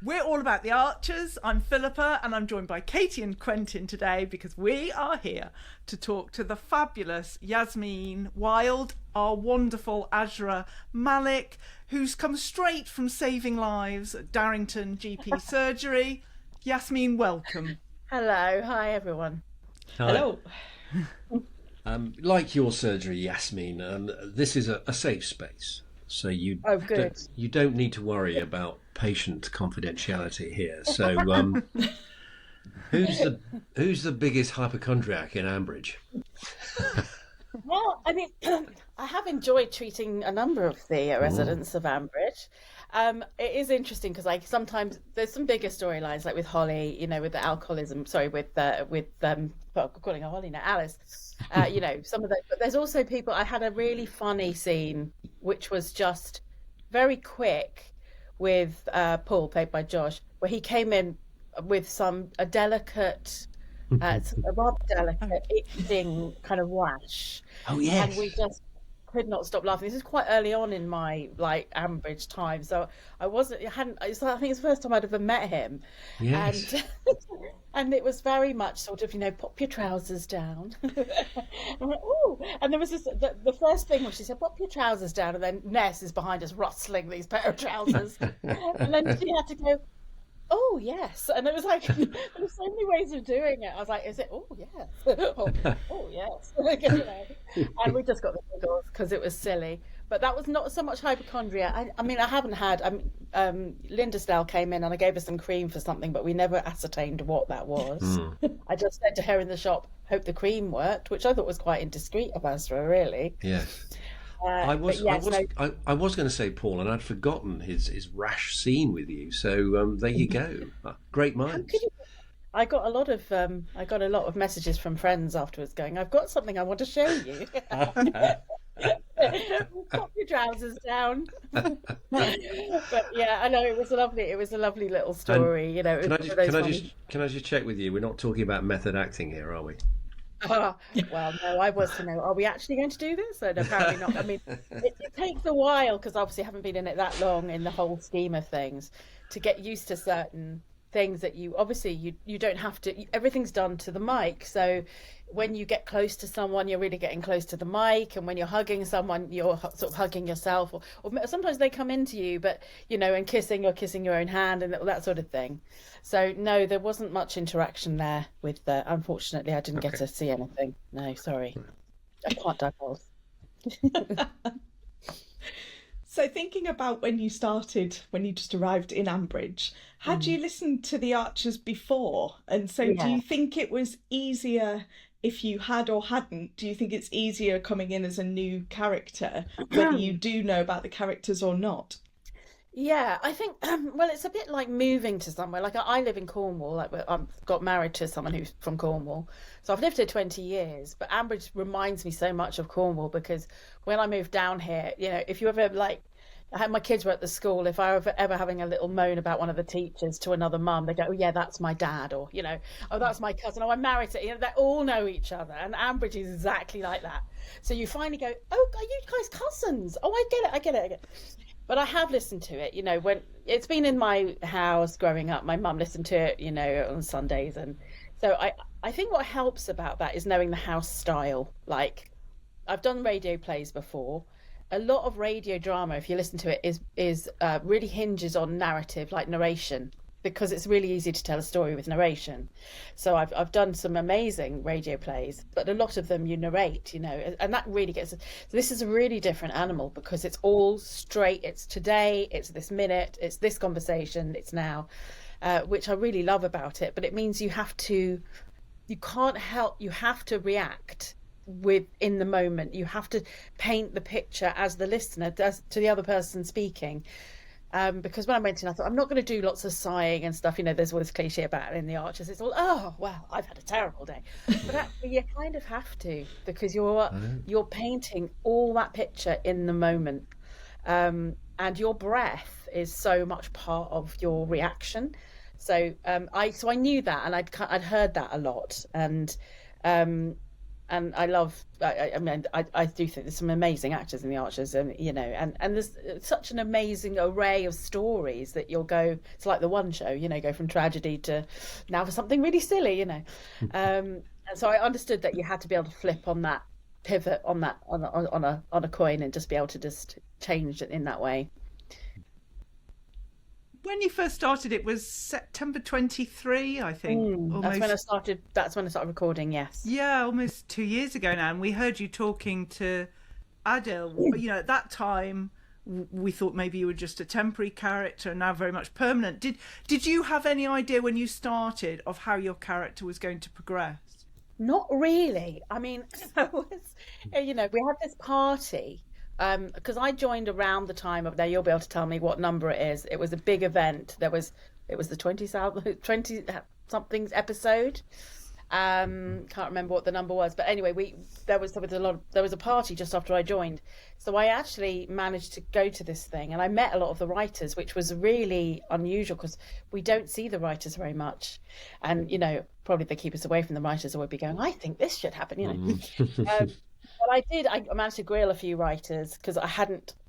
We're all about the Archers. I'm Philippa, and I'm joined by Katie and Quentin today because we are here to talk to the fabulous Yasmin Wilde, our wonderful Azra Malik, who's come straight from saving lives at Darrington GP Surgery. Yasmin, welcome. Hello, hi everyone. Hi. Hello. Like your surgery, Yasmin, this is a safe space, so you don't need to worry about patient confidentiality here. So, who's the biggest hypochondriac in Ambridge? Well, I mean, I have enjoyed treating a number of the residents of Ambridge. It is interesting because, like, sometimes there's some bigger storylines, like with Holly, you know, with the alcoholism. Sorry, well, I'm calling her Holly now, Alice. You know, some of those. But there's also people. I had a really funny scene, which was just very quick, with Paul, played by Josh, where he came in with a delicate, a rather delicate itching kind of rash. Oh yes. And we just could not stop laughing. This is quite early on in my Ambridge time, so I think it's the first time I'd ever met him. Yes. And it was very much sort of, you know, pop your trousers down. I went, ooh. And there was this, the first thing when she said, pop your trousers down, and then Ness is behind us rustling these pair of trousers. And then she had to go, oh, yes. And it was like, there were so many ways of doing it. I was like, is it, oh, yes. oh, yes. You know. And we just got the giggles because it was silly. But that was not so much hypochondria. I mean, I haven't had, Lindisdale came in and I gave her some cream for something, but we never ascertained what that was. I just said to her in the shop, hope the cream worked, which I thought was quite indiscreet of Azra, really. Yes. I was going to say, Paul, and I'd forgotten his rash scene with you. So there you go. Great minds. I got a lot of messages from friends afterwards going, I've got something I want to show you. Pop your trousers down. But yeah, I know it was a lovely little story. And, you know, can I just check with you? We're not talking about method acting here, are we? Well, no, I was to know, are we actually going to do this? And apparently not. I mean, it takes a while because obviously I haven't been in it that long in the whole scheme of things to get used to certain things that you don't have to, everything's done to the mic. So when you get close to someone, you're really getting close to the mic, and when you're hugging someone, you're sort of hugging yourself, or sometimes they come into you, but you know, and you're kissing your own hand and that sort of thing. So no, there wasn't much interaction there with unfortunately I didn't get to see anything. No, sorry, I can't divulge. So thinking about when you just arrived in Ambridge, had you listened to the Archers before? And so do you think it was easier if you had or hadn't? Do you think it's easier coming in as a new character, whether you do know about the characters or not? Yeah, I think, well, it's a bit like moving to somewhere. Like I live in Cornwall, I've got married to someone who's from Cornwall. So I've lived here 20 years, but Ambridge reminds me so much of Cornwall because when I moved down here, you know, if you ever my kids were at the school, if I were ever having a little moan about one of the teachers to another mum, they go, oh yeah, that's my dad, or, you know, oh, that's my cousin, oh, I'm married to, you know, they all know each other, and Ambridge is exactly like that. So you finally go, oh, are you guys cousins? Oh, I get it. But I have listened to it, you know, when it's been in my house growing up, my mum listened to it, you know, on Sundays. And so I think what helps about that is knowing the house style. Like, I've done radio plays before. A lot of radio drama, if you listen to it, is really hinges on narrative, like narration, because it's really easy to tell a story with narration. So I've done some amazing radio plays, but a lot of them you narrate, you know, and that really gets. So this is a really different animal because it's all straight. It's today, it's this minute, it's this conversation, it's now, which I really love about it. But it means you have to react in the moment. You have to paint the picture as the listener does to the other person speaking. Because when I went in, I thought, I'm not going to do lots of sighing and stuff. You know, there's all this cliche about it in the Archers. It's all, oh, well, I've had a terrible day. But actually, you kind of have to, because you're painting all that picture in the moment. And your breath is so much part of your reaction. So I knew that, and I'd heard that a lot. And And I do think there's some amazing actors in The Archers, and and there's such an amazing array of stories that you'll go. It's like the One Show, go from tragedy to now for something really silly, And so I understood that you had to be able to flip on that pivot on a coin and just be able to just change it in that way. When you first started, it was September 23, I think. That's when I started recording, yes. Yeah, almost 2 years ago now. And we heard you talking to Ardil. At that time, we thought maybe you were just a temporary character, now very much permanent. Did you have any idea when you started of how your character was going to progress? Not really. I mean, we had this party. Because I joined around the time of, now you'll be able to tell me what number it is. It was a big event. It was the 20 somethings episode. Can't remember what the number was, but anyway, there was a party just after I joined. So I actually managed to go to this thing, and I met a lot of the writers, which was really unusual because we don't see the writers very much, and probably they keep us away from the writers, or we'd be going, I think this should happen, But I managed to grill a few writers because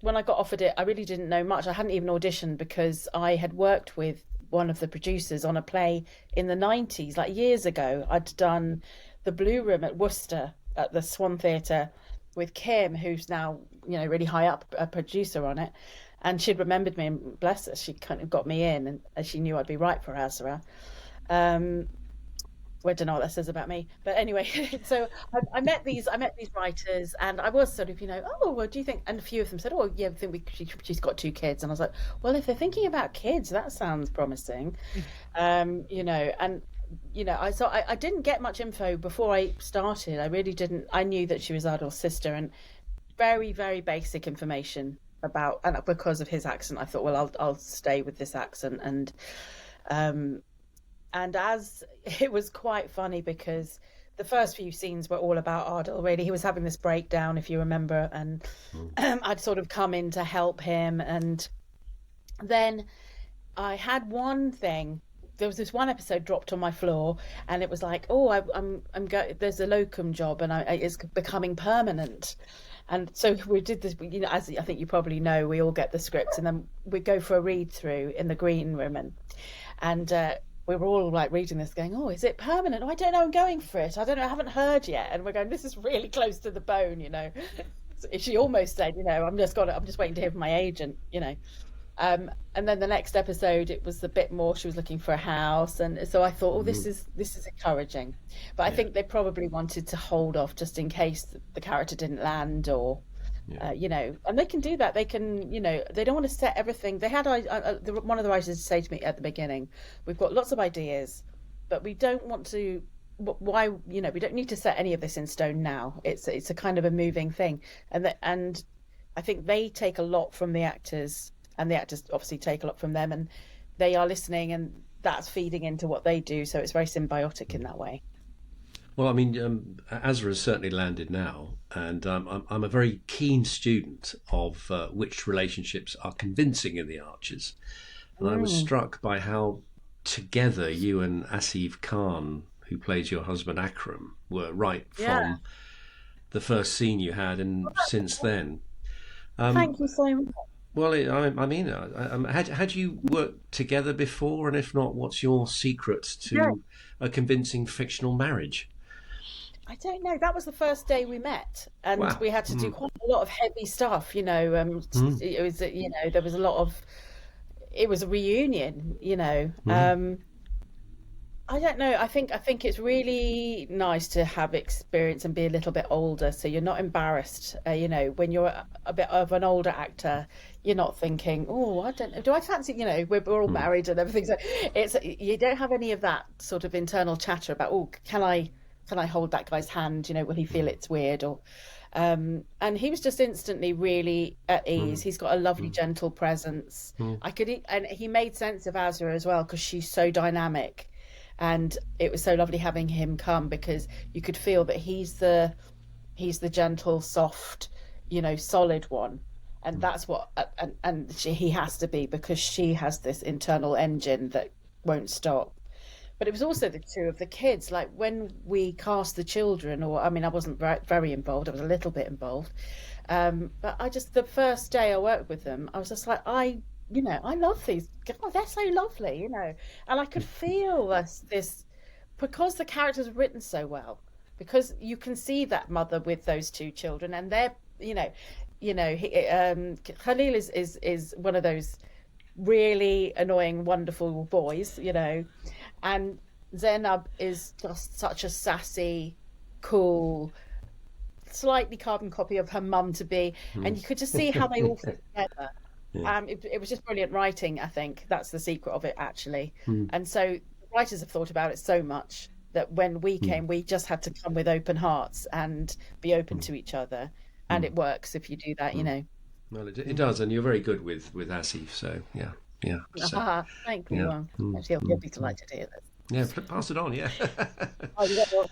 when I got offered it, I really didn't know much. I hadn't even auditioned because I had worked with one of the producers on a play in the 90s, like years ago. I'd done The Blue Room at Worcester at the Swan Theatre with Kim, who's now, really high up, a producer on it. And she'd remembered me, and bless her, she kind of got me in, and she knew I'd be right for Azra. I don't know what that says about me, but anyway, so I met these writers, and I was sort of, oh, well, do you think? And a few of them said, oh, yeah, I think she's got 2 kids, and I was like, well, if they're thinking about kids, that sounds promising, and I didn't get much info before I started. I really didn't. I knew that she was Ardil's sister, and very, very basic information about, and because of his accent, I thought, well, I'll stay with this accent, and as it was quite funny because the first few scenes were all about Ardil, really. He was having this breakdown, if you remember, and I'd sort of come in to help him. And then I had one thing. There was this one episode dropped on my floor, and it was like, oh, there's a locum job, and it's becoming permanent. And so we did this, as I think you probably know, we all get the scripts, and then we go for a read through in the green room, and we were all like reading this going, oh, is it permanent? Oh, I don't know, I'm going for it. I don't know, I haven't heard yet. And we're going, this is really close to the bone, So she almost said, I'm just waiting to hear from my agent, And then the next episode, it was a bit more, she was looking for a house. And so I thought, oh, this is encouraging. But I think they probably wanted to hold off just in case the character didn't land, or and they can do that. They can, they don't want to set everything. They had one of the writers say to me at the beginning, we've got lots of ideas, but we don't want to. Why, we don't need to set any of this in stone now. It's a kind of a moving thing, and I think they take a lot from the actors, and the actors obviously take a lot from them, and they are listening, and that's feeding into what they do. So it's very symbiotic in that way. Well, I mean, Azra has certainly landed now, and I'm a very keen student of which relationships are convincing in The Archers. And I was struck by how together you and Asif Khan, who plays your husband Akram, were right from the first scene you had, and since then. Thank you so much. Well, had you worked together before? And if not, what's your secret to a convincing fictional marriage? I don't know. That was the first day we met, and we had to do quite a lot of heavy stuff. It was, there was a lot of. It was a reunion. I don't know. I think it's really nice to have experience and be a little bit older, so you're not embarrassed. When you're a bit of an older actor, you're not thinking, oh, I don't know, do I fancy? We're all married and everything, so you don't have any of that sort of internal chatter about, oh, can I hold that guy's hand? Will he feel it's weird? Or, and he was just instantly really at ease. He's got a lovely, gentle presence. And he made sense of Azra as well, because she's so dynamic. And it was so lovely having him come, because you could feel that he's the gentle, soft, solid one. And that's what, he has to be, because she has this internal engine that won't stop. But it was also the two of the kids. Like when we cast the children, or I mean, I wasn't very involved. I was a little bit involved, but I just the first day I worked with them, I was just like, I love these. God, they're so lovely, and I could feel this because the characters are written so well. Because you can see that mother with those two children, and they're, Khalil is one of those really annoying, wonderful boys, and Zainab is just such a sassy, cool, slightly carbon copy of her mum to be, and you could just see how they all fit together. Yeah. It was just brilliant writing. I think that's the secret of it, actually. And so the writers have thought about it so much that when we came, we just had to come with open hearts and be open to each other, and it works if you do that, Well, it does, and you're very good with Asif, so yeah. So, thank you. yeah. Actually, he'll be delighted to hear this. Yeah, pass it on, yeah. Oh, you got one.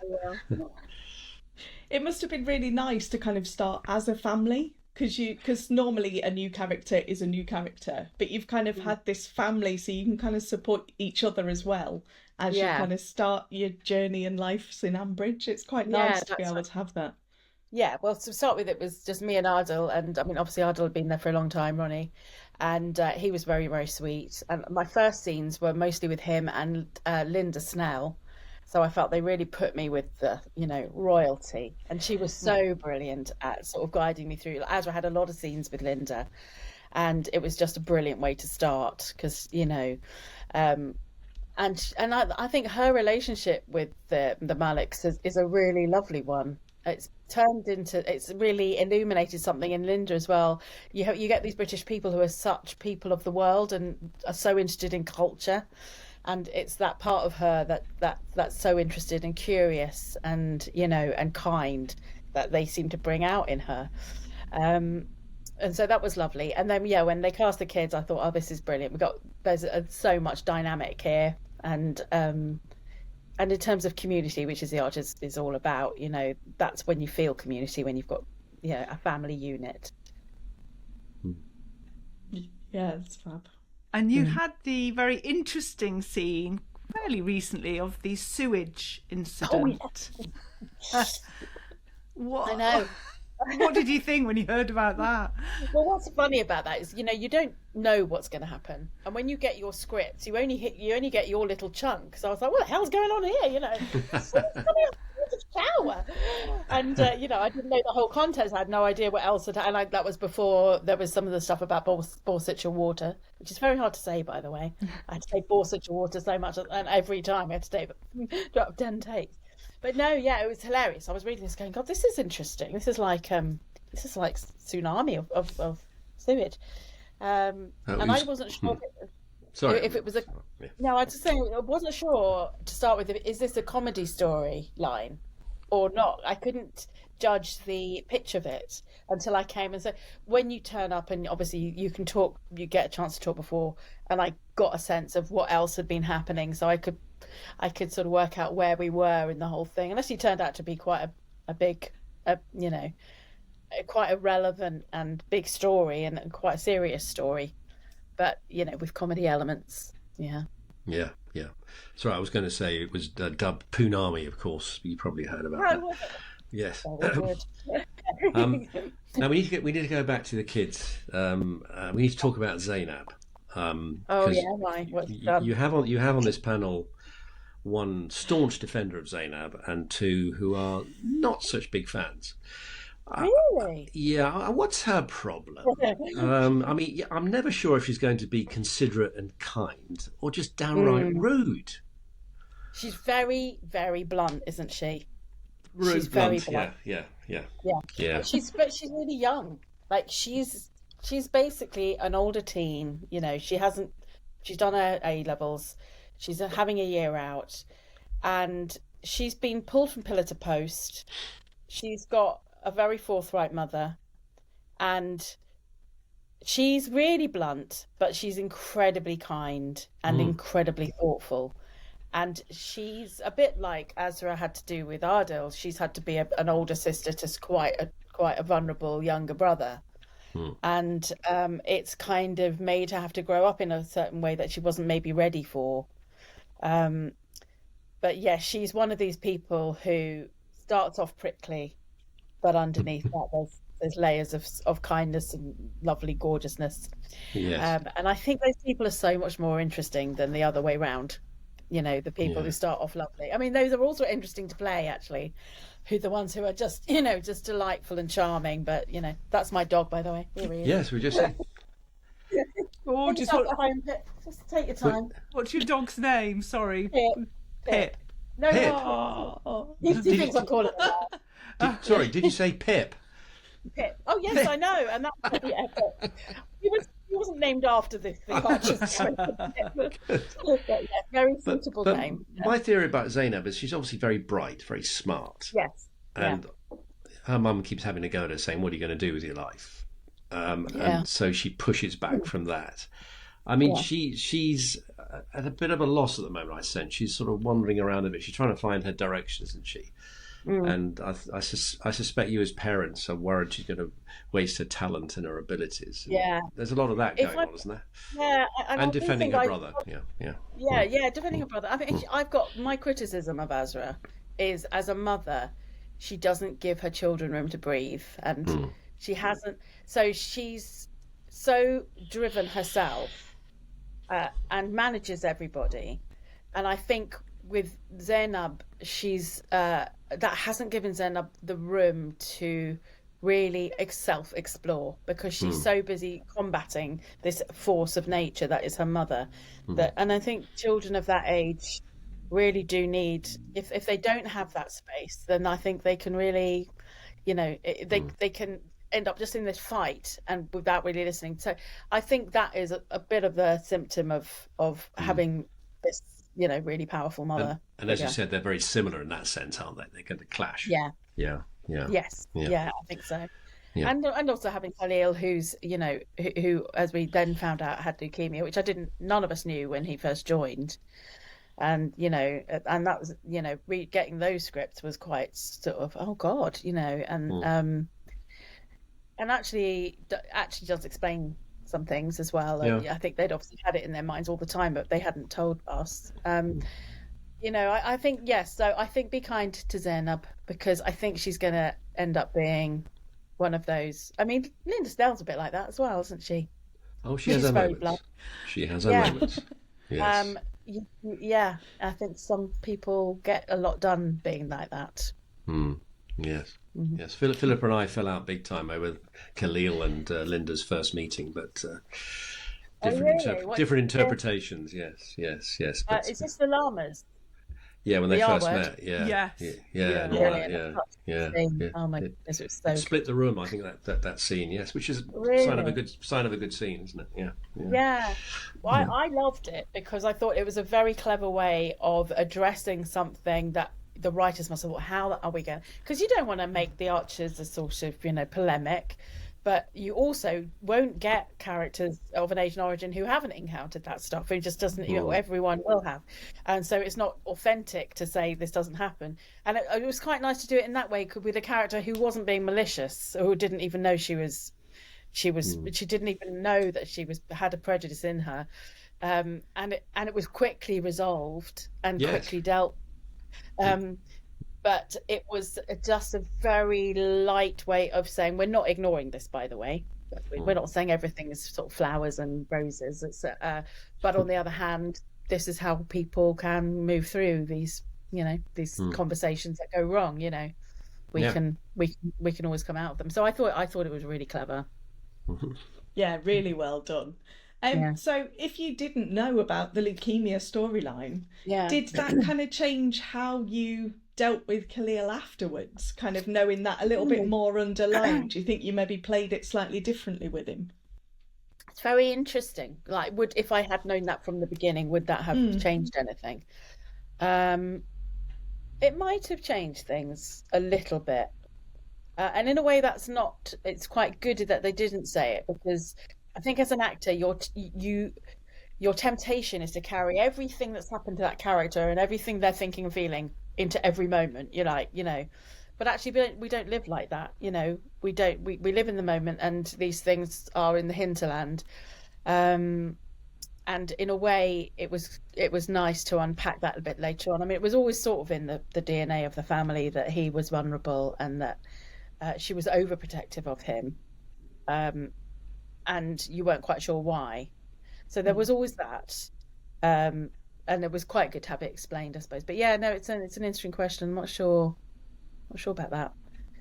It must have been really nice to kind of start as a family, because normally a new character is a new character, but you've kind of had this family, so you can kind of support each other as well as you kind of start your journey in life in Ambridge. It's quite nice to be able to have that. Yeah, well, to start with, it was just me and Ardil, and I mean, obviously Ardil had been there for a long time, Ronnie, and he was very, very sweet. And my first scenes were mostly with him and Linda Snell, so I felt they really put me with the, royalty, and she was so brilliant at sort of guiding me through. Azra had a lot of scenes with Linda, and it was just a brilliant way to start because, and I think her relationship with the Maliks is a really lovely one. It's really illuminated something in Linda as well. You get these British people who are such people of the world and are so interested in culture, and it's that part of her that's so interested and curious and and kind that they seem to bring out in her. And so that was lovely. And then when they cast the kids, I thought, oh, this is brilliant. There's so much dynamic here, and in terms of community, which is the art is all about, that's when you feel community, when you've got a family unit. Yeah, it's fab. And you had the very interesting scene fairly recently of the sewage incident. What? I know. What did you think when you heard about that? Well, what's funny about that is, you don't know what's going to happen, and when you get your script, you only get your little chunk. So I was like, what the hell's going on here? What's coming up the shower? And I didn't know the whole context. I had no idea what else and that was before there was some of the stuff about Borsetshire water, which is very hard to say, by the way. I had to say Borsetshire water so much, and every time I had to say drop 10 takes. But no, it was hilarious. I was reading this going, God, this is interesting. This is like tsunami of sewage. And I wasn't sure if it was a... Yeah. No, I just saying I wasn't sure to start with, is this a comedy story line or not? I couldn't judge the pitch of it until I came and said, when you turn up and obviously you can talk, you get a chance to talk before, and I got a sense of what else had been happening, so I could sort of work out where we were in the whole thing. Unless he turned out to be quite a big, quite a relevant and big story and quite a serious story, but with comedy elements. Yeah. Sorry, I was going to say it was dubbed Poonami, of course. You probably heard about that. Yes. Now we need to go back to the kids. We need to talk about Zainab. Why? You have on this panel one staunch defender of Zainab and two who are not such big fans. Really? What's her problem? I'm never sure if she's going to be considerate and kind or just downright rude. She's very, very blunt, isn't she? Rude, she's very blunt. blunt. Yeah. She's really young. Like she's basically an older teen. She's done her A-levels. She's having a year out, and she's been pulled from pillar to post. She's got a very forthright mother, and she's really blunt, but she's incredibly kind and incredibly thoughtful. And she's a bit like Azra had to do with Ardil. She's had to be an older sister to quite a vulnerable younger brother. And it's kind of made her have to grow up in a certain way that she wasn't maybe ready for. but yeah, she's one of these people who starts off prickly, but underneath that there's layers of kindness and lovely gorgeousness. Yes. And I think those people are so much more interesting than the other way round. The people who start off lovely. I mean, those are also interesting to play, actually, who the ones who are just, just delightful and charming. But, that's my dog, by the way. Here he is. Yes, we just said. Gorgeous. Just take your time. What's your dog's name? Sorry. Pip. No, Pip. He thinks I call it that. Sorry, did you say Pip? Pip. Oh, yes, I know. And that's he wasn't named after the archers. Very suitable name. My theory about Zainab is she's obviously very bright, very smart. Yes. And her mum keeps having a go at her, saying, "What are you going to do with your life?" And so she pushes back from that. I mean, she's at a bit of a loss at the moment, I sense. She's sort of wandering around a bit. She's trying to find her direction, isn't she? And I suspect you as parents are worried she's going to waste her talent and her abilities. And there's a lot of that going on, isn't there? Yeah. And defending her brother. Yeah, defending her brother. I think I've got my criticism of Azra is, as a mother, she doesn't give her children room to breathe. And she hasn't. So she's so driven herself and manages everybody. And I think with Zainab, she's that hasn't given Zainab the room to really self-explore, because she's so busy combating this force of nature that is her mother. And I think children of that age really do need, if they don't have that space, then I think they can really, they can end up just in this fight and without really listening. So I think that is a bit of a symptom of having this really powerful mother. And as you said, they're very similar in that sense, aren't they? They're going to clash. Yeah. Yes. Yeah, I think so. Yeah. And also having Khalil, who's who, as we then found out, had leukemia, which none of us knew when he first joined. And and that was getting those scripts was quite sort of, oh God, and actually does explain some things as well. And I think they'd obviously had it in their minds all the time, but they hadn't told us. I think, yes. So I think be kind to Zainab, because I think she's going to end up being one of those. I mean, Linda Snell's a bit like that as well, isn't she? Oh, she has her moments. She has her moments. Yes. Yeah, I think some people get a lot done being like that. Yes. Yes, Philippa and I fell out big time over Khalil and Linda's first meeting, but different interpretations. Yes. But, is this the llamas? Yeah, when they first met. Yes. Oh my goodness, it was so. It split the room. I think that scene, yes, which is really? sign of a good scene, isn't it? Yeah. Well, I loved it because I thought it was a very clever way of addressing something that the writers must have thought, how are we going? Because you don't want to make the Archers a sort of polemic, but you also won't get characters of an Asian origin who haven't encountered that stuff, who just doesn't, everyone will have. And so it's not authentic to say this doesn't happen. And it was quite nice to do it in that way, with a character who wasn't being malicious, or who didn't even know she didn't even know that she had a prejudice in her. And it was quickly resolved and quickly dealt. But it was just a very light way of saying, we're not ignoring this, by the way. We're not saying everything is sort of flowers and roses. But on the other hand, this is how people can move through these conversations that go wrong. We can always come out of them. So I thought it was really clever. Yeah, really well done. So if you didn't know about the leukemia storyline, did that kind of change how you dealt with Khalil afterwards, kind of knowing that a little bit more underlying? Do you think you maybe played it slightly differently with him? It's very interesting. Like, if I had known that from the beginning, would that have changed anything? It might have changed things a little bit. And in a way it's quite good that they didn't say it, because I think as an actor, your temptation is to carry everything that's happened to that character and everything they're thinking and feeling into every moment. But actually we don't live like that. We live in the moment, and these things are in the hinterland. And in a way, it was nice to unpack that a bit later on. I mean, it was always sort of in the DNA of the family that he was vulnerable and that she was overprotective of him, and you weren't quite sure why. So there was always that, and it was quite good to have it explained, I suppose. But yeah, no, it's an interesting question. I'm not sure about that,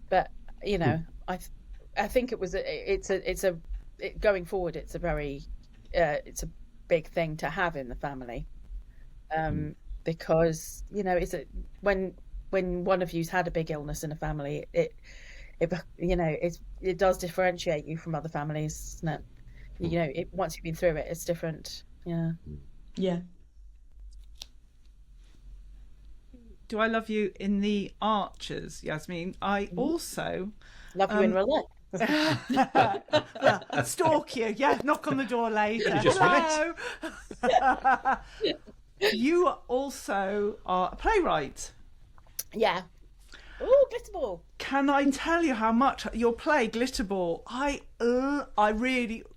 but you know, I think going forward, it's a very it's a big thing to have in the family, because you know, when one of you's had a big illness in a family, it does differentiate you from other families, isn't it? You know, once you've been through it, it's different. Yeah. Do I love you in the Archers, Yasmin? I also Love you in real life. Stalk you, knock on the door later. You just Hello. You also are a playwright. Yeah. Oh, Glitterball. Can I tell you how much your play Glitterball?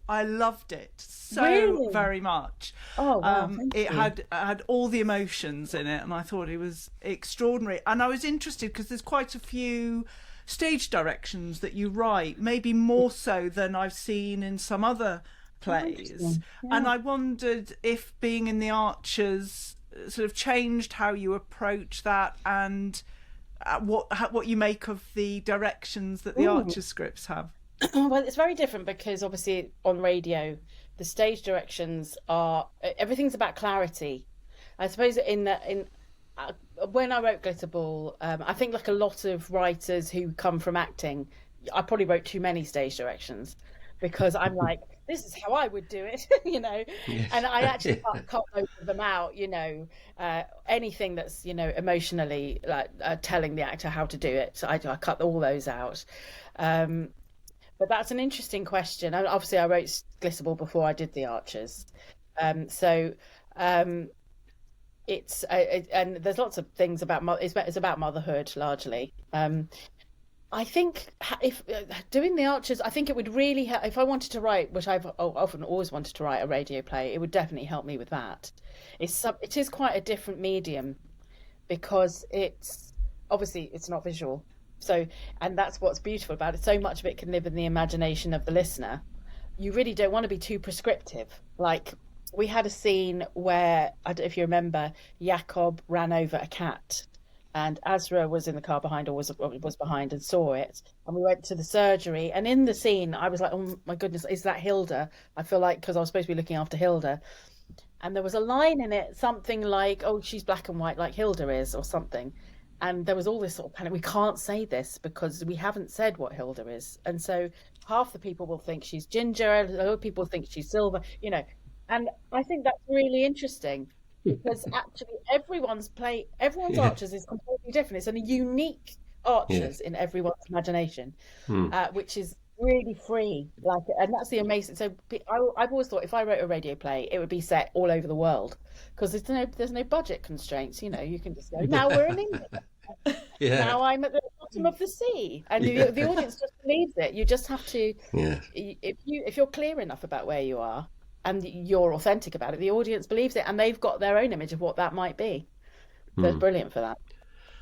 I loved it so very much. Oh wow! It had all the emotions in it, and I thought it was extraordinary. And I was interested because there's quite a few stage directions that you write, maybe more so than I've seen in some other plays. And I wondered if being in the Archers sort of changed how you approach that, and what you make of the directions that the Archers scripts have. Well, it's very different because obviously on radio, the stage directions everything's about clarity. I suppose when I wrote Glitterball, I think like a lot of writers who come from acting, I probably wrote too many stage directions because I'm like, this is how I would do it, you know. Yes. And I actually cut most of them out, you know. Anything that's, you know, emotionally like telling the actor how to do it, I cut all those out. But that's an interesting question. Obviously, I wrote Glitterball before I did the Archers, it's and there's lots of things about it's about motherhood largely. I think if doing the Archers, I think it would really help if I wanted to write, which I've often always wanted to write a radio play. It would definitely help me with that. It is quite a different medium because it's not visual. So, and that's what's beautiful about it. So much of it can live in the imagination of the listener. You really don't want to be too prescriptive. Like we had a scene where, I don't know if you remember, Jakob ran over a cat. And Azra was in the car behind, or was behind, and saw it. And we went to the surgery. And in the scene, I was like, "Oh my goodness, is that Hilda?" I feel like because I was supposed to be looking after Hilda. And there was a line in it, something like, "Oh, she's black and white like Hilda is," or something. And there was all this sort of panic. We can't say this because we haven't said what Hilda is. And so half the people will think she's ginger, other people think she's silver, you know. And I think that's really interesting. Because actually everyone's Archers is completely different. It's a unique Archers in everyone's imagination, which is really free. And that's the amazing. So I've always thought if I wrote a radio play, it would be set all over the world because there's no budget constraints. You know, you can just go, now we're in England. Now I'm at the bottom of the sea, and the audience just believes it. You just have to, if you're clear enough about where you are. And you're authentic about it, the audience believes it, and they've got their own image of what that might be. So it's brilliant for that.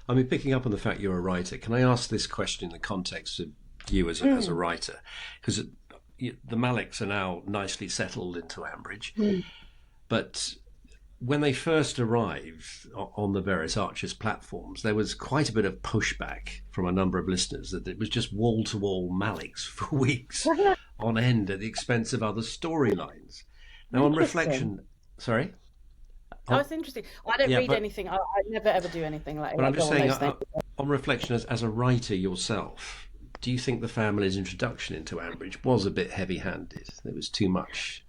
I mean, picking up on the fact you're a writer, can I ask this question in the context of you as a writer? Because the Maliks are now nicely settled into Ambridge, but when they first arrived on the various Archers platforms, there was quite a bit of pushback from a number of listeners that it was just wall-to-wall Maliks for weeks on end at the expense of other storylines. Now, on reflection, sorry? Oh, it's interesting. I don't read anything. I never ever do anything like that. But I'm just saying, on reflection, as a writer yourself, do you think the family's introduction into Ambridge was a bit heavy-handed? There was too much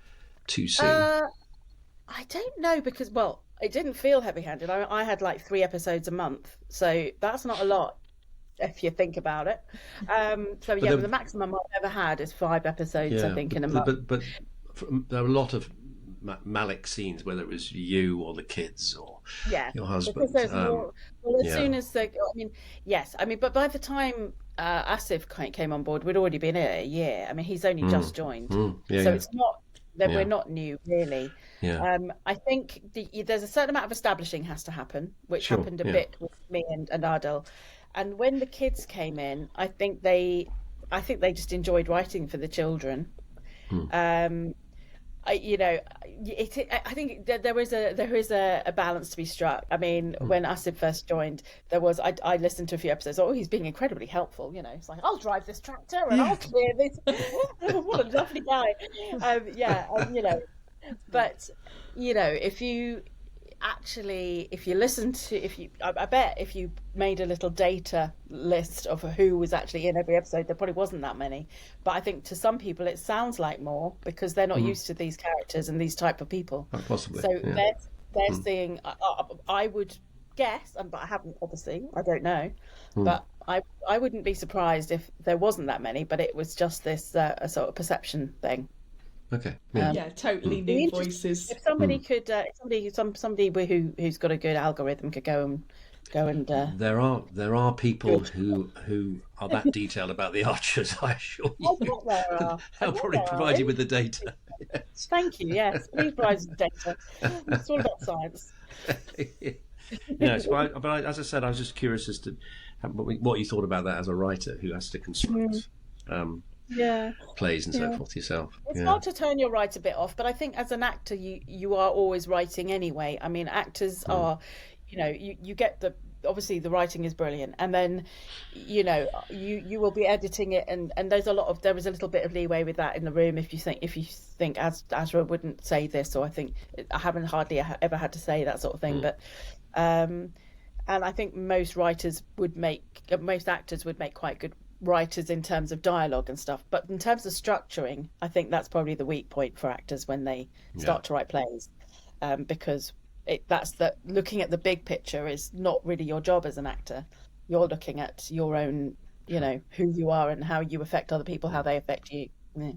too soon? I don't know because, well, it didn't feel heavy-handed. I had like 3 episodes a month, so that's not a lot if you think about it. So yeah, the maximum I've ever had is 5 episodes, I think, in a month. But there were a lot of Malik scenes, whether it was you or the kids or your husband. Because there's more, soon as but by the time Asif came on board, we'd already been here a year. I mean, he's only just joined, so it's not. That Yeah. we're not new, really. Yeah. I think there's a certain amount of establishing has to happen, which Sure. happened a Yeah. bit with me and Ardil. And when the kids came in, I think they just enjoyed writing for the children. Um, I think that there is a balance to be struck. I mean, when Asid first joined, I listened to a few episodes. Oh, he's being incredibly helpful. It's like, I'll drive this tractor and I'll clear this. What a lovely guy. But I bet if you made a little data list of who was actually in every episode, there probably wasn't that many. But I think to some people it sounds like more because they're not used to these characters and these type of people. Possibly. So Yeah. they're seeing. I would guess, but I haven't obviously. I don't know, but I wouldn't be surprised if there wasn't that many. But it was just this a sort of perception thing. Okay. Yeah. Yeah, totally new voices. If somebody could, somebody who's got a good algorithm could go and. There are people who are that detailed about the archers. I assure you. I bet there are. They'll probably provide you with the data. Yes. Thank you. Yes, please provide us with data. It's all about science. Yes, but as I said, I was just curious as to what you thought about that as a writer who has to construct plays and so forth yourself. It's hard to turn your writer bit off, but I think as an actor, you are always writing anyway. I mean, actors are, you get obviously the writing is brilliant, and then you will be editing it, and there is a little bit of leeway with that in the room if you think Azra wouldn't say this, or I haven't hardly ever had to say that sort of thing, but and I think most actors would make quite good writers in terms of dialogue and stuff, but in terms of structuring, I think that's probably the weak point for actors when they start to write plays, because looking at the big picture is not really your job as an actor. You're looking at your own, who you are and how you affect other people, how they affect you. Yeah.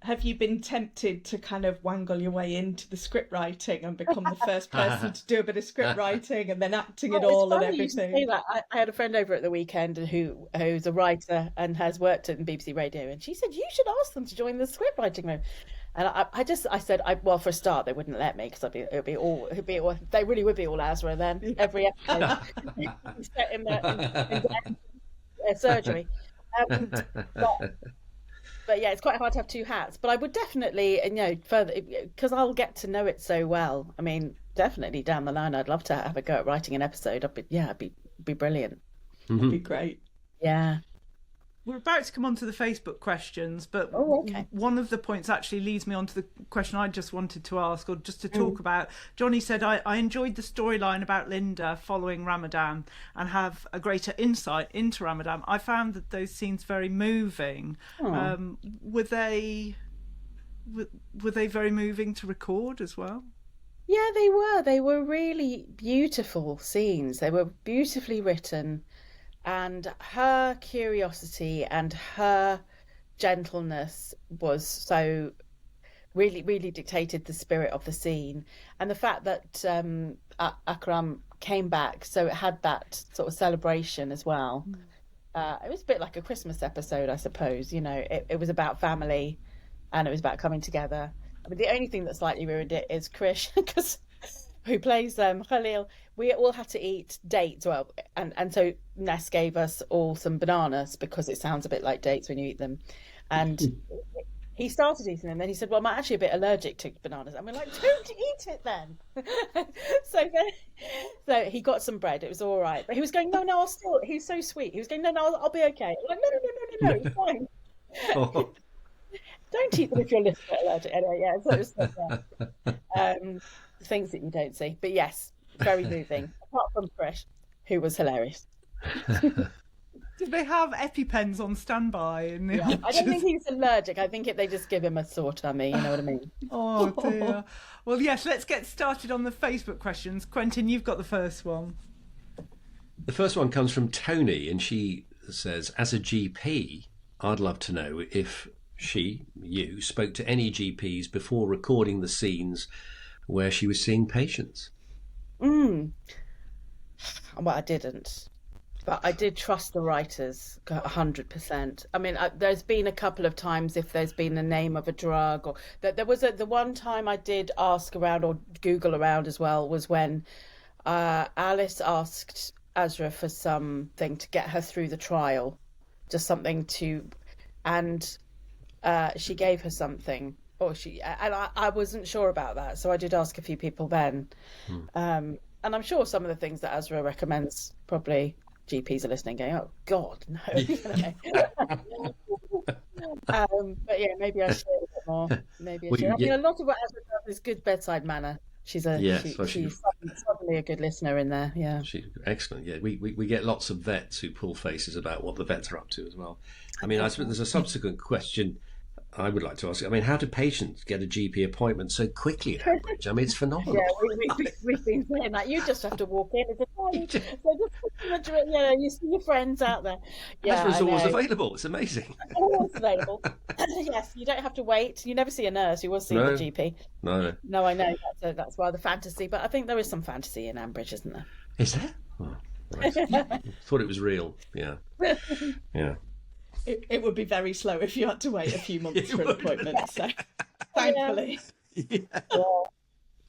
Have you been tempted to kind of wangle your way into the script writing and become the first person to do a bit of script writing and then acting it all and everything? You say that. I had a friend over at the weekend who's a writer and has worked at BBC Radio, and she said you should ask them to join the script writing room. And I said, well, for a start, they wouldn't let me because it'd be all. They really would be all Azra then. Every episode, set in surgery. But yeah, it's quite hard to have two hats. But I would definitely, further, because I'll get to know it so well. I mean, definitely down the line, I'd love to have a go at writing an episode. It'd be brilliant. It'd be great. Yeah. We're about to come on to the Facebook questions, but one of the points actually leads me on to the question I just wanted to ask, or just to talk about. Johnny said, I enjoyed the storyline about Linda following Ramadan and have a greater insight into Ramadan. I found that those scenes very moving. Were they very moving to record as well? Yeah, they were. They were really beautiful scenes. They were beautifully written. And her curiosity and her gentleness was so really, really dictated the spirit of the scene. And the fact that Akram came back, so it had that sort of celebration as well. It was a bit like a Christmas episode, I suppose. It was about family and it was about coming together. I mean, the only thing that slightly ruined it is Krish, who plays Khalil. We all had to eat dates, and so Ness gave us all some bananas because it sounds a bit like dates when you eat them. And he started eating them, then he said, well, I'm actually a bit allergic to bananas. And we're like, don't eat it then. So he got some bread, it was all right. But he was going, no, I'll still, he's so sweet. He was going, no, I'll be okay. I'm like, no, it's fine. Oh. Don't eat them if you're a little bit allergic. Anyway, yeah, so it was things that you don't see. But yes, very moving. Apart from Krish, who was hilarious. Did they have EpiPens on standby in the I don't think he's allergic. I think they just give him a sore tummy, you know what I mean? Oh dear. Well, yes, let's get started on the Facebook questions. Quentin, you've got the first one. The first one comes from Tony, and she says, as a GP, I'd love to know if you spoke to any GPs before recording the scenes where she was seeing patients. Well, I didn't. but I did trust the writers 100%. I mean, there's been a couple of times if there's been the name of a drug, or there was the one time I did ask around or Google around as well, was when Alice asked Azra for something to get her through the trial, just something to, and she gave her something, or I wasn't sure about that, so I did ask a few people then. And I'm sure some of the things that Azra recommends, probably GPs are listening going, oh God, no. But yeah, maybe I should a bit more. Maybe I should. I mean, a lot of what Azra does is good bedside manner. She's suddenly a good listener in there. Yeah, she's excellent. Yeah, we get lots of vets who pull faces about what the vets are up to as well. I mean, I suppose there's a subsequent question I would like to ask. I mean, how do patients get a GP appointment so quickly at Ambridge? I mean, it's phenomenal. Yeah, we've been saying that. You just have to walk in at the time. So just, you see your friends out there. Yeah, Azra's always available. It's amazing. Always available. Yes, you don't have to wait. You never see a nurse. You will see the GP. No, I know. That's rather fantasy, but I think there is some fantasy in Ambridge, isn't there? Is there? Oh, right. Thought it was real. Yeah. Yeah. It would be very slow if you had to wait a few months for an appointment. So, thankfully. Yeah.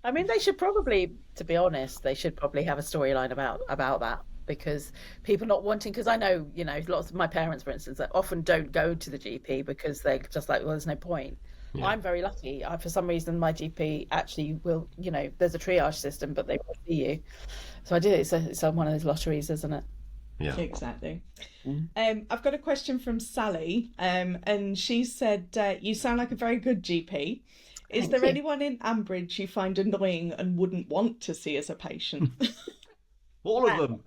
I mean, they should probably, to be honest, they should probably have a storyline about that, because people not wanting, because I know, lots of my parents, for instance, that often don't go to the GP because they're just like, well, there's no point. Yeah. I'm very lucky. For some reason, my GP actually will, there's a triage system, but they will see you. So I do. It's one of those lotteries, isn't it? Yeah, exactly. I've got a question from Sally, and she said, you sound like a very good GP. Is there anyone in Ambridge you find annoying and wouldn't want to see as a patient? All of them.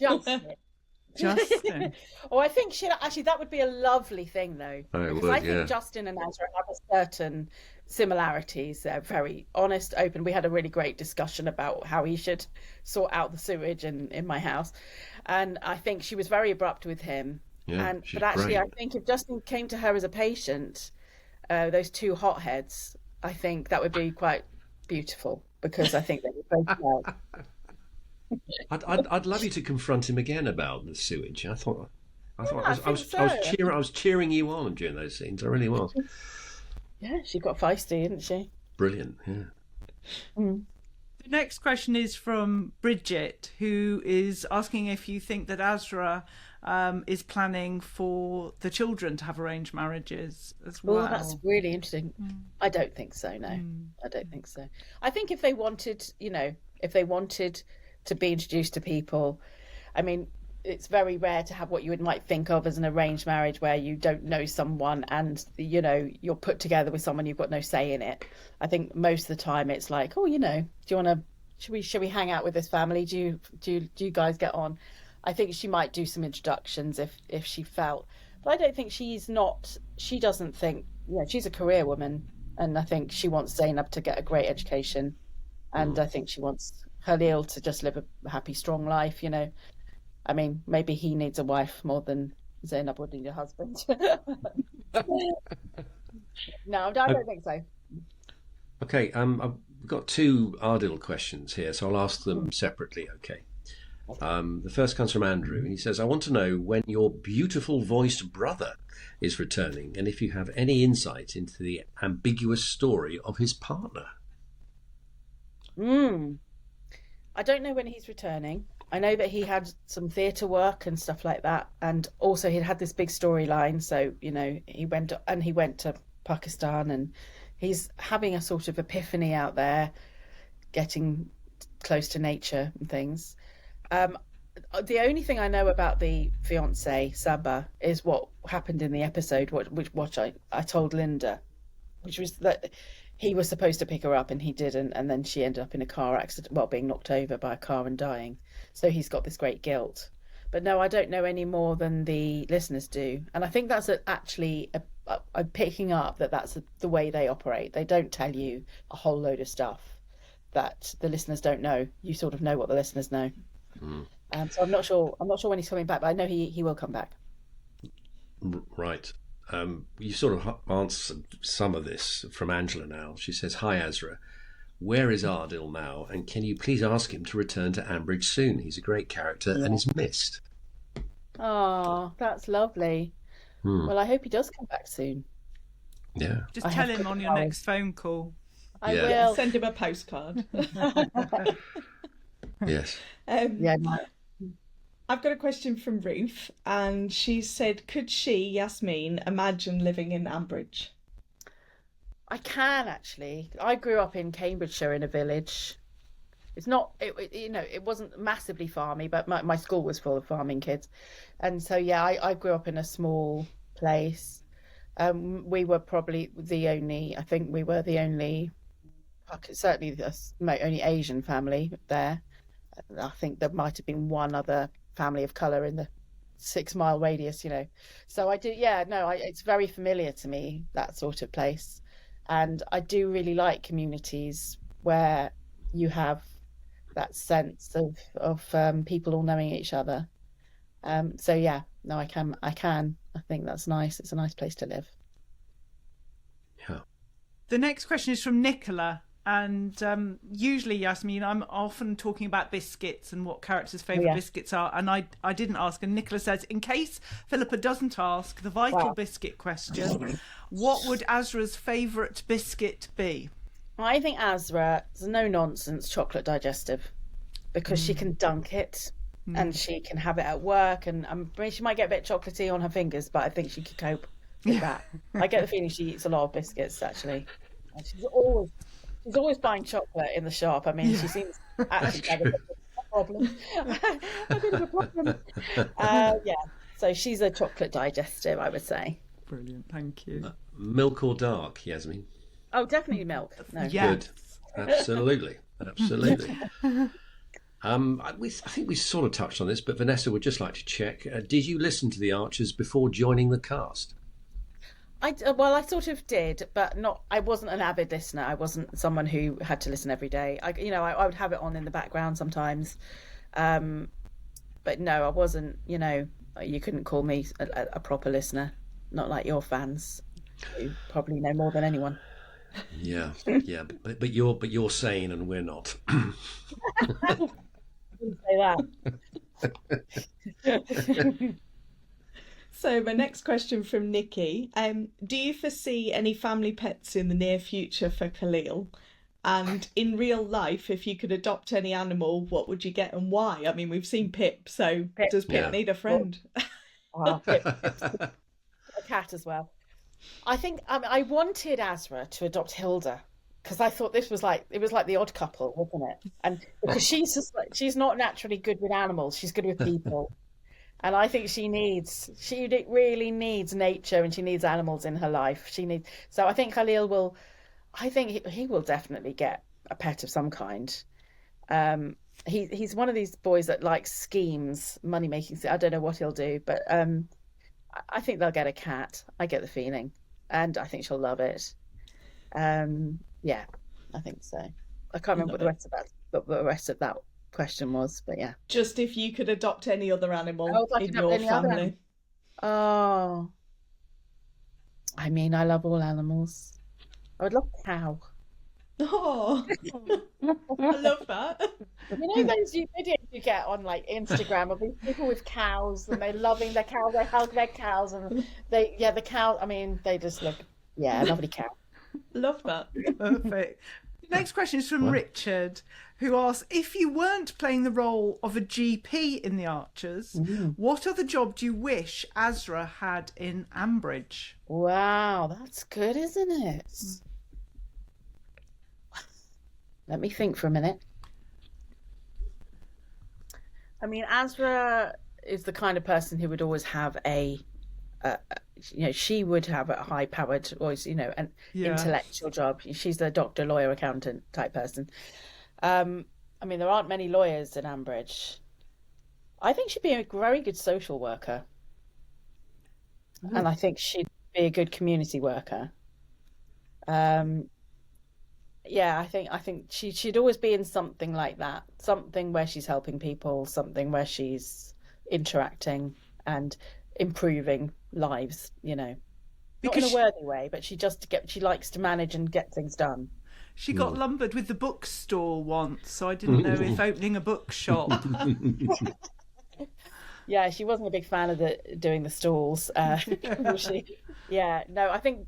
Justin. Oh, I think that would be a lovely thing, though. Because I think Justin and Azra have a certain similarities. They're very honest, open. We had a really great discussion about how he should sort out the sewage in my house, and I think she was very abrupt with him. Yeah, but actually, great. I think if Justin came to her as a patient, those two hotheads, I think that would be quite beautiful, because I think they would both know. I'd love you to confront him again about the sewage. I was cheering you on during those scenes. I really was. Yeah, she got feisty, didn't she? Brilliant. Yeah. The next question is from Bridget, who is asking if you think that Azra is planning for the children to have arranged marriages as well. Well, that's really interesting. I don't think so. No, I don't think so. I think if they wanted, to be introduced to people, I mean, it's very rare to have what you might think of as an arranged marriage, where you don't know someone and you're put together with someone, you've got no say in it. I think most of the time it's like, do you want to, should we hang out with this family? Do you guys get on? I think she might do some introductions if she felt, but I don't think she doesn't think, she's a career woman, and I think she wants Zainab to get a great education, and I think she wants Khalil to just live a happy, strong life. I mean, maybe he needs a wife more than Zainab would need a husband. No, I don't think so. Okay, I've got two Ardil questions here, so I'll ask them separately, okay? The first comes from Andrew, and he says, I want to know when your beautiful voiced brother is returning, and if you have any insight into the ambiguous story of his partner. I don't know when he's returning. I know that he had some theatre work and stuff like that, and also he'd had this big storyline. So he went to Pakistan, and he's having a sort of epiphany out there, getting close to nature and things. The only thing I know about the fiance Saba is what happened in the episode, which I told Linda, which was that he was supposed to pick her up and he didn't, and then she ended up in a car accident, being knocked over by a car and dying. So he's got this great guilt. But no, I don't know any more than the listeners do, and I think that's I'm picking up that that's the way they operate. They don't tell you a whole load of stuff that the listeners don't know. You sort of know what the listeners know. So I'm not sure when he's coming back, but I know he will come back. Right. You sort of answered some of this from Angela now. She says, hi Azra, where is Ardil now, and can you please ask him to return to Ambridge soon? He's a great character and is missed. Oh, that's lovely. Well, I hope he does come back soon. Yeah. Just I tell have him good on your knowledge. next phone call. I Yeah. will. Send him a postcard. Yes. Yeah, no. I've got a question from Ruth, and she said, could she, Yasmin, imagine living in Ambridge? I can actually. I grew up in Cambridgeshire in a village. It's not, it wasn't massively farmy, but my school was full of farming kids. And so, yeah, I grew up in a small place. We were probably I think we were the only, certainly my only Asian family there. I think there might have been one other family of colour in the 6 mile radius, So I do, yeah, no, it's very familiar to me, that sort of place. And I do really like communities where you have that sense of people all knowing each other. So yeah, no, I can. I think that's nice. It's a nice place to live. Yeah. The next question is from Nicola. And usually, Yasmin, I'm often talking about biscuits and what characters' favourite biscuits are. And I didn't ask. And Nicola says, in case Philippa doesn't ask the vital biscuit question, what would Azra's favourite biscuit be? I think Azra is a no-nonsense chocolate digestive because she can dunk it and she can have it at work. And she might get a bit chocolatey on her fingers, but I think she could cope with that. I get the feeling she eats a lot of biscuits, actually. And she's always buying chocolate in the shop. I mean, she seems actually to have a bit of a problem. Yeah, so she's a chocolate digestive, I would say. Brilliant, thank you. Milk or dark, Yasmin? Oh, definitely milk. No. Yeah. Good. Absolutely. I think we sort of touched on this, but Vanessa would just like to check. Did you listen to The Archers before joining the cast? I sort of did, but not. I wasn't an avid listener. I wasn't someone who had to listen every day. I would have it on in the background sometimes, but no, I wasn't. You couldn't call me a proper listener. Not like your fans, who probably know more than anyone. Yeah, but you're sane and we're not. I didn't say that. So my next question from Nikki, do you foresee any family pets in the near future for Khalil? And in real life, if you could adopt any animal, what would you get and why? I mean, we've seen Pip, so Pip. does Pip need a friend? A cat as well. I think I wanted Azra to adopt Hilda because I thought it was like the Odd Couple, wasn't it? And because she's not naturally good with animals, she's good with people. And I think she really needs nature and she needs animals in her life. So I think Khalil he will definitely get a pet of some kind. He's one of these boys that likes schemes, money making. I don't know what he'll do, but I think they'll get a cat. I get the feeling, and I think she'll love it. Yeah, I think so. I can't remember what the rest of that question was, but yeah. Just if you could adopt any other animal in your family. Oh, I mean, I love all animals. I would love a cow. Oh, I love that. Those videos you get on like Instagram of these people with cows and they're loving their cows, they hug their cows and the cow. I mean, they just look, a lovely cow. Love that. Perfect. Next question is from Richard, who asks, if you weren't playing the role of a GP in The Archers, what other job do you wish Azra had in Ambridge? Wow, that's good, isn't it? Let me think for a minute. I mean, Azra is the kind of person who would always have she would have a high-powered voice, an intellectual job. She's a doctor, lawyer, accountant type person. I mean, there aren't many lawyers in Ambridge. I think she'd be a very good social worker. And I think she'd be a good community worker. Yeah, I think she'd always be in something like that, something where she's helping people, something where she's interacting and improving lives, not in a worthy way, but she likes to manage and get things done. She got lumbered with the bookstore once, so I didn't know if opening a bookshop. Yeah, she wasn't a big fan of doing the stalls. Was she? Yeah, no, I think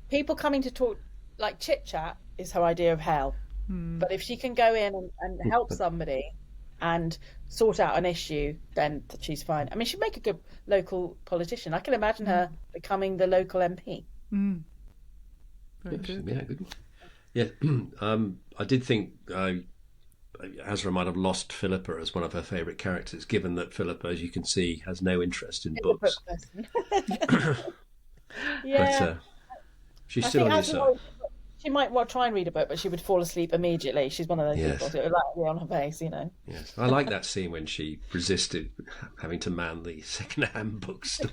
people coming to talk, like chit chat, is her idea of hell. But if she can go in and help somebody and sort out an issue, then she's fine. I mean, she'd make a good local politician. I can imagine her becoming the local MP. Very good. Yeah, good. Yeah, I did think Azra might have lost Philippa as one of her favourite characters, given that Philippa, as you can see, has no interest in books. Yeah, But she's still on your side. she might try and read a book, but she would fall asleep immediately. She's one of those Yes. people who would like to be on her face, Yes, I like that scene when she resisted having to man the second-hand bookstore.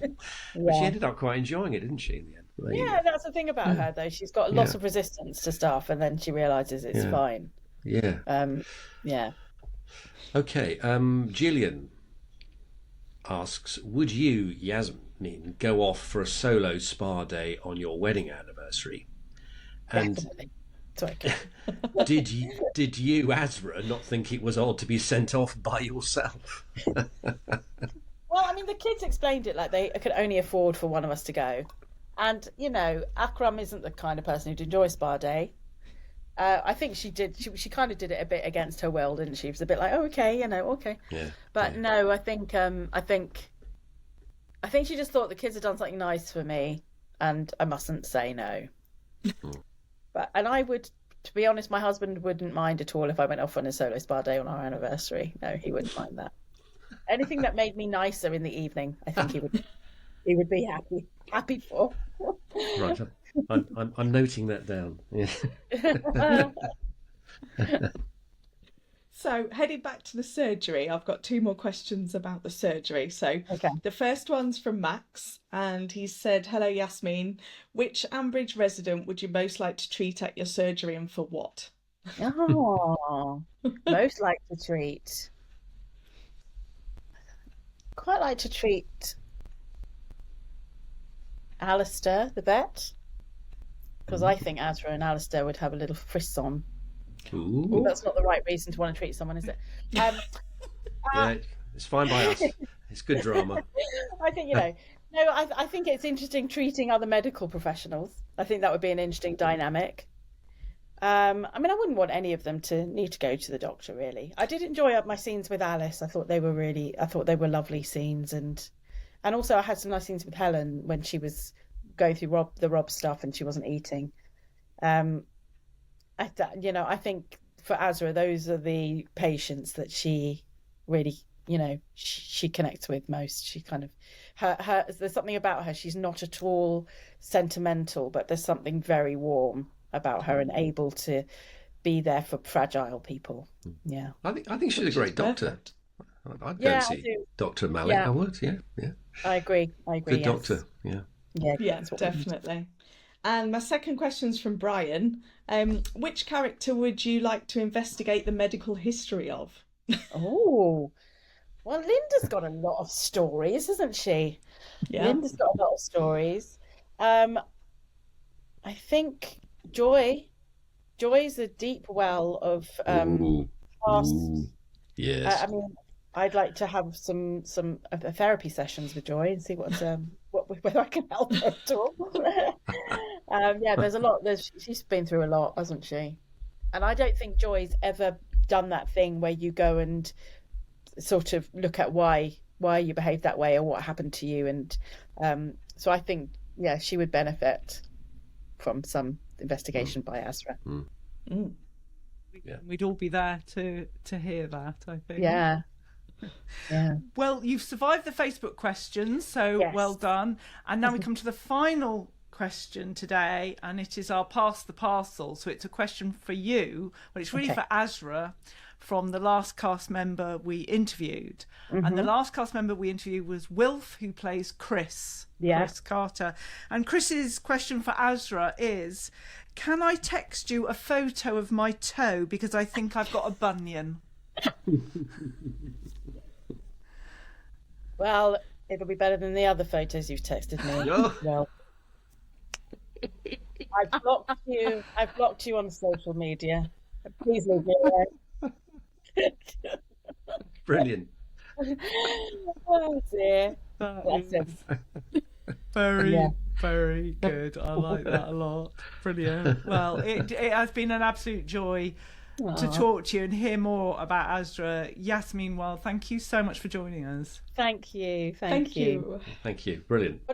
But she ended up quite enjoying it, didn't she, in the end? Yeah, that's the thing about her, though. She's got lots of resistance to stuff, and then she realises it's fine. Yeah. Yeah. Okay, Gillian asks, would you, Yasmin, go off for a solo spa day on your wedding anniversary? And Definitely. Sorry. did you, Azra, not think it was odd to be sent off by yourself? Well, I mean, the kids explained it like they could only afford for one of us to go. And, Akram isn't the kind of person who'd enjoy spa day. I think she did. She kind of did it a bit against her will, didn't she? She was a bit like, oh, okay, okay. Yeah. But no, I think she just thought the kids had done something nice for me, and I mustn't say no. And I would, to be honest, my husband wouldn't mind at all if I went off on a solo spa day on our anniversary. No, he wouldn't mind that. Anything that made me nicer in the evening, I think he would be happy for. Right. I'm noting that down. Yeah. So, heading back to the surgery, I've got 2 more questions about the surgery. So, The first one's from Max, and he said, hello, Yasmin. Which Ambridge resident would you most like to treat at your surgery, and for what? Oh, most like to treat. Quite like to treat Alistair, the vet, because I think Azra and Alistair would have a little frisson. Ooh. That's not the right reason to want to treat someone, is it? Yeah, it's fine by us. It's good drama. I think, no, I think it's interesting treating other medical professionals. I think that would be an interesting dynamic. I mean, I wouldn't want any of them to need to go to the doctor, really. I did enjoy my scenes with Alice. I thought they were lovely scenes, and also I had some nice scenes with Helen when she was going through Rob stuff and she wasn't eating. I think for Azra, those are the patients that she really, she connects with most. She kind of, there's something about her. She's not at all sentimental, but there's something very warm about her and able to be there for fragile people. Yeah. I think she's a great doctor. I'd go and see Dr. Malik. Yeah. I would, yeah. I agree. Good doctor, yeah. Yeah, definitely. And my second question's from Brian. Which character would you like to investigate the medical history of? Oh, well, Linda's got a lot of stories, isn't she? Yeah. Linda's got a lot of stories. I think Joy's a deep well of past. Yes. I mean, I'd like to have some therapy sessions with Joy and see whether I can help her at all. There's a lot. She's been through a lot, hasn't she? And I don't think Joy's ever done that thing where you go and sort of look at why you behave that way or what happened to you. And so I think, she would benefit from some investigation by Azra. We'd all be there to hear that, I think. Yeah. Well, you've survived the Facebook questions, so Yes. well done. And now we come to the final question today, and it is our Pass the Parcel. So it's a question for you, but it's really for Azra, from the last cast member we interviewed. And the last cast member we interviewed was Wilf, who plays Chris Carter. And Chris's question for Azra is, can I text you a photo of my toe because I think I've got a bunion? Well, it'll be better than the other photos you've texted me. Well, I've blocked you on social media. Please leave me alone. Brilliant. Oh dear. That Bless him. is very, Yeah. very good. I like that a lot. Brilliant. Well, it has been an absolute joy to talk to you and hear more about Azra. Yasmin Wilde, thank you so much for joining us. Thank you. Thank you. Thank you. Brilliant.